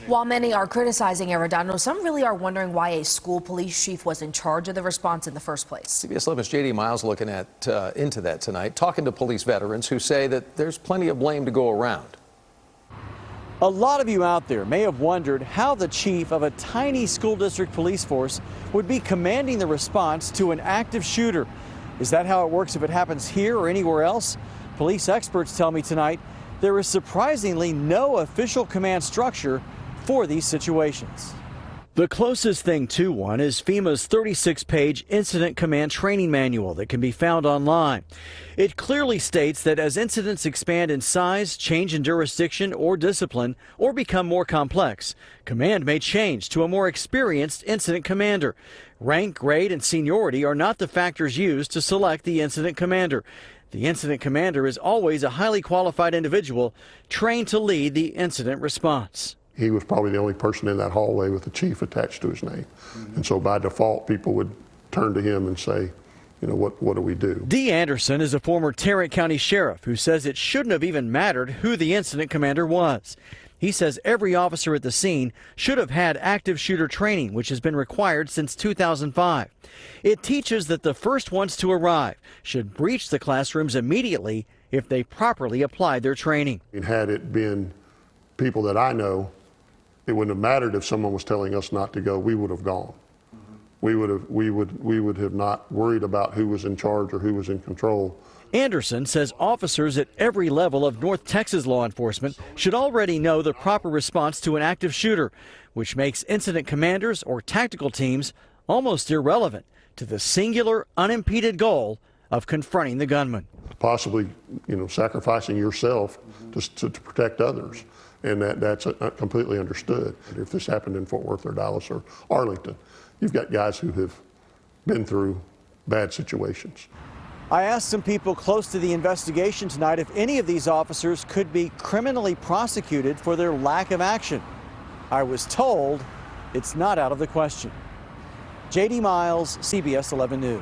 While many are criticizing Arredondo, some really are wondering why a school police chief was in charge of the response in the first place. CBS 11's J.D. Miles looking into that tonight, talking to police veterans who say that there's plenty of blame to go around. A lot of you out there may have wondered how the chief of a tiny school district police force would be commanding the response to an active shooter. Is that how it works if it happens here or anywhere else? Police experts tell me tonight there is surprisingly no official command structure for these situations. The closest thing to one is FEMA's 36-page Incident Command Training Manual that can be found online. It clearly states that as incidents expand in size, change in jurisdiction or discipline, or become more complex, command may change to a more experienced incident commander. Rank, grade, and seniority are not the factors used to select the incident commander. The incident commander is always a highly qualified individual trained to lead the incident response. He was probably the only person in that hallway with the chief attached to his name. And so by default, people would turn to him and say, you know, what do we do? Dee Anderson is a former Tarrant County sheriff who says it shouldn't have even mattered who the incident commander was. He says every officer at the scene should have had active shooter training, which has been required since 2005. It teaches that the first ones to arrive should breach the classrooms immediately if they properly applied their training. And had it been people that I know, it wouldn't have mattered if someone was telling us not to go. We would have gone. We would have not worried about who was in charge or who was in control. Anderson says officers at every level of North Texas law enforcement should already know the proper response to an active shooter, which makes incident commanders or tactical teams almost irrelevant to the singular, unimpeded goal of confronting the gunman. Possibly, you know, sacrificing yourself to protect others. And that's completely understood. If this happened in Fort Worth or Dallas or Arlington, you've got guys who have been through bad situations. I asked some people close to the investigation tonight if any of these officers could be criminally prosecuted for their lack of action. I was told it's not out of the question. J.D. Miles, CBS 11 News.